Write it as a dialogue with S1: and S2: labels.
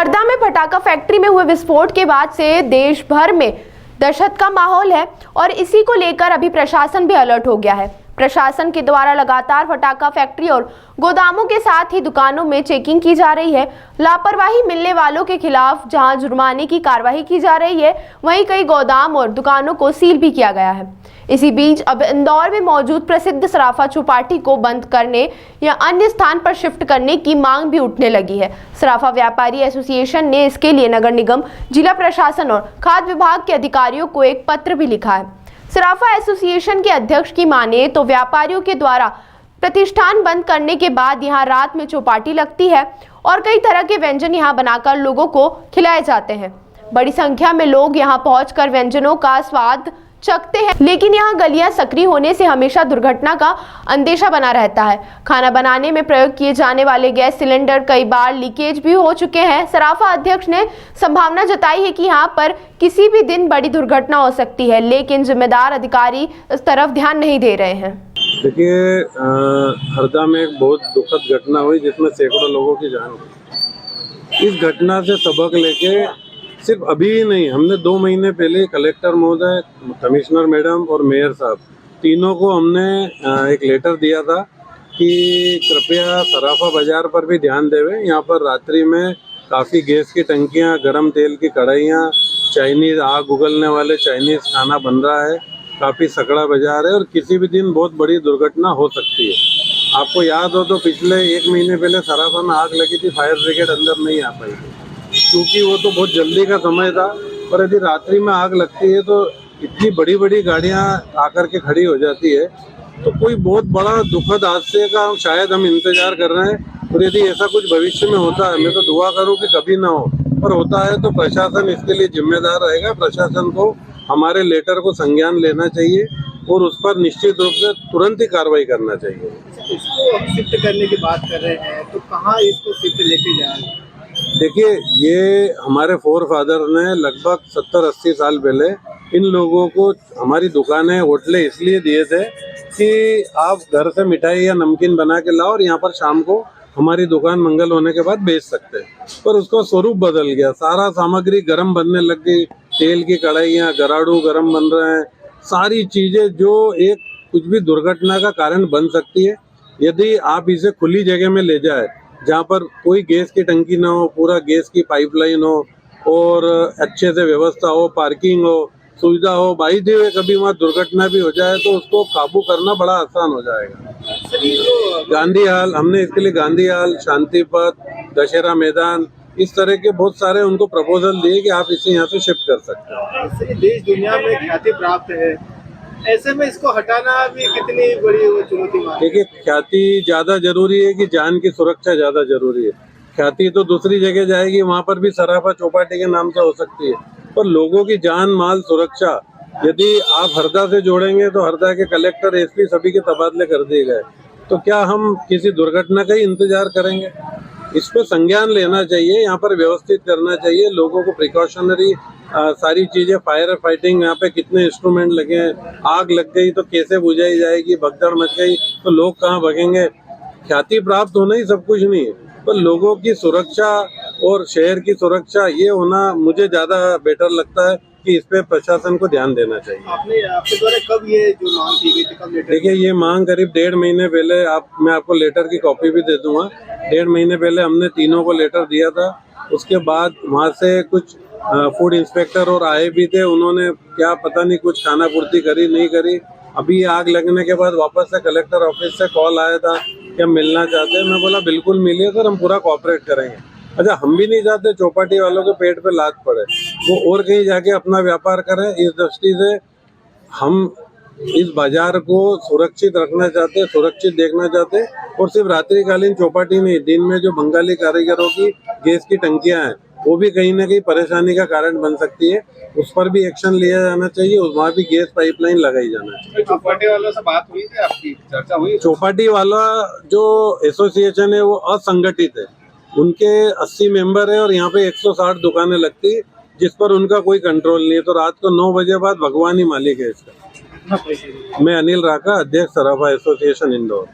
S1: हरदा में पटाखा फैक्ट्री में हुए विस्फोट के बाद से देश भर में दहशत का माहौल है और इसी को लेकर अभी प्रशासन भी अलर्ट हो गया है। प्रशासन के द्वारा लगातार पटाखा फैक्ट्री और गोदामों के साथ ही दुकानों में चेकिंग की जा रही है। लापरवाही मिलने वालों के खिलाफ जहां जुर्माने की कार्रवाई की जा रही है, वहीं कई गोदाम और दुकानों को सील भी किया गया है। इसी बीच अब इंदौर में मौजूद प्रसिद्ध सराफा चौपाटी को बंद करने या अन्य स्थान पर शिफ्ट करने की मांग भी उठने लगी है। सराफा व्यापारी एसोसिएशन ने इसके लिए नगर निगम, जिला प्रशासन और खाद्य विभाग के अधिकारियों को एक पत्र भी लिखा है। सराफा एसोसिएशन के अध्यक्ष की माने तो व्यापारियों के द्वारा प्रतिष्ठान बंद करने के बाद यहां रात में चौपाटी लगती है और कई तरह के व्यंजन यहां बनाकर लोगों को खिलाए जाते हैं। बड़ी संख्या में लोग यहां पहुंचकर व्यंजनों का स्वाद चखते हैं, लेकिन यहाँ गलियां सक्रिय होने से हमेशा दुर्घटना का अंदेशा बना रहता है। खाना बनाने में प्रयोग किए जाने वाले गैस सिलेंडर कई बार लीकेज भी हो चुके हैं। सराफा अध्यक्ष ने संभावना जताई है कि यहाँ पर किसी भी दिन बड़ी दुर्घटना हो सकती है, लेकिन जिम्मेदार अधिकारी इस तरफ ध्यान नहीं दे रहे हैं।
S2: देखिए, हरदा में एक बहुत दुखद घटना हुई जिसमें सैकड़ों लोगों की जान गई। इस घटना से सबक लेके सिर्फ अभी ही नहीं, हमने 2 महीने पहले कलेक्टर महोदय, कमिश्नर मैडम और मेयर साहब तीनों को हमने एक लेटर दिया था कि कृपया सराफा बाजार पर भी ध्यान देवें। यहाँ पर रात्रि में काफ़ी गैस की टंकियाँ, गरम तेल की कढ़ाइयाँ, चाइनीज़ आग उगलने वाले चाइनीज़ खाना बन रहा है, काफ़ी सकड़ा बाजार है और किसी भी दिन बहुत बड़ी दुर्घटना हो सकती है। आपको याद हो तो पिछले 1 महीने पहले सराफा में आग लगी थी, फायर ब्रिगेड अंदर नहीं आ पाई थी क्योंकि वो तो बहुत जल्दी का समय था। पर यदि रात्रि में आग लगती है तो इतनी बड़ी बड़ी गाड़ियां आकर के खड़ी हो जाती है, तो कोई बहुत बड़ा दुखद हादसे का शायद हम इंतजार कर रहे हैं। और यदि ऐसा कुछ भविष्य में होता है, मैं तो दुआ करूं कि कभी ना हो, पर होता है तो प्रशासन इसके लिए जिम्मेदार रहेगा। प्रशासन को हमारे लेटर को संज्ञान लेना चाहिए और उस पर निश्चित रूप से तुरंत ही कार्रवाई करना चाहिए।
S3: इसको हम शिफ्ट करने की बात कर रहे हैं, तो कहाँ इसको शिफ्ट लेके जा रहे हैं?
S2: देखिए, ये हमारे फोर फादर ने लगभग 70-80 साल पहले इन लोगों को हमारी दुकानें, होटलें इसलिए दिए थे कि आप घर से मिठाई या नमकीन बना के लाओ और यहाँ पर शाम को हमारी दुकान मंगल होने के बाद बेच सकते हैं। पर उसका स्वरूप बदल गया, सारा सामग्री गरम बनने लग गई, तेल की कढ़ाइयाँ, गराड़ू गरम बन रहे हैं, सारी चीज़ें जो एक कुछ भी दुर्घटना का कारण बन सकती है। यदि आप इसे खुली जगह में ले जाए जहाँ पर कोई गैस की टंकी ना हो, पूरा गैस की पाइपलाइन हो और अच्छे से व्यवस्था हो, पार्किंग हो, सुविधा हो, बाई दी हुए कभी वहाँ दुर्घटना भी हो जाए तो उसको काबू करना बड़ा आसान हो जाएगा। गांधी हाल, हमने इसके लिए गांधी हाल, शांति पथ, दशहरा मैदान, इस तरह के बहुत सारे उनको प्रपोजल दिए कि आप इसे यहाँ से शिफ्ट कर सकते हैं।
S3: देश दुनिया में ख्याति प्राप्त है, ऐसे में इसको हटाना भी कितनी बड़ी चुनौती है।
S2: देखिए, ख्याति ज्यादा जरूरी है कि जान की सुरक्षा ज्यादा जरूरी है। ख्याति तो दूसरी जगह जाएगी, वहाँ पर भी सराफा चौपाटी के नाम से हो सकती है, पर लोगों की जान माल सुरक्षा यदि आप हरदा से जोड़ेंगे तो हरदा के कलेक्टर, एसपी सभी के तबादले कर दिए गए, तो क्या हम किसी दुर्घटना का ही इंतजार करेंगे? इस पर संज्ञान लेना चाहिए, यहाँ पर व्यवस्थित करना चाहिए, लोगों को प्रिकॉशनरी सारी चीजें, फायर फाइटिंग, यहाँ पे कितने इंस्ट्रूमेंट लगे हैं, आग लग गई तो कैसे बुझाई जाएगी, भगदड़ मच गई तो लोग कहाँ भगेंगे। ख्याति प्राप्त होना ही सब कुछ नहीं है, पर लोगों की सुरक्षा और शहर की सुरक्षा ये होना मुझे ज्यादा बेटर लगता है कि इस पे प्रशासन को ध्यान देना चाहिए।
S3: आपके द्वारा कब ये जो मांग की गई थी, कब लेटर?
S2: देखिए, ये मांग करीब 1.5 महीने पहले, मैं आपको लेटर की कॉपी भी दे दूंगा। 1.5 महीने पहले हमने तीनों को लेटर दिया था। उसके बाद वहाँ से कुछ फूड इंस्पेक्टर और आए भी थे, उन्होंने क्या पता नहीं कुछ खाना पूर्ति करी नहीं करी। अभी आग लगने के बाद वापस से कलेक्टर ऑफिस से कॉल आया था कि हम मिलना चाहते हैं। मैं बोला बिल्कुल मिलिए सर, हम पूरा कोऑपरेट करेंगे। अच्छा, हम भी नहीं चाहते चौपाटी वालों के पेट पे लात पड़े, वो और कहीं जाके अपना व्यापार करें। इस दृष्टि से हम इस बाजार को सुरक्षित रखना चाहते हैं, सुरक्षित देखना चाहते हैं। और सिर्फ रात्रिकालीन चौपाटी नहीं, दिन में जो बंगाली कारीगरों की गैस की टंकियां हैं वो भी कहीं ना कहीं परेशानी का कारण बन सकती है, उस पर भी एक्शन लिया जाना चाहिए, वहाँ भी गैस पाइपलाइन लगाई जाना चाहिए।
S3: चौपाटी वालों से बात हुई थी, आपकी चर्चा हुई?
S2: चौपाटी वाला जो एसोसिएशन है वो असंगठित है, उनके 80 मेंबर है और यहाँ पे 160 दुकानें लगती, जिस पर उनका कोई कंट्रोल नहीं है। तो रात को 9 बजे बाद भगवान ही मालिक है इसका। मैं अनिल राका, अध्यक्ष सराफा एसोसिएशन इंदौर।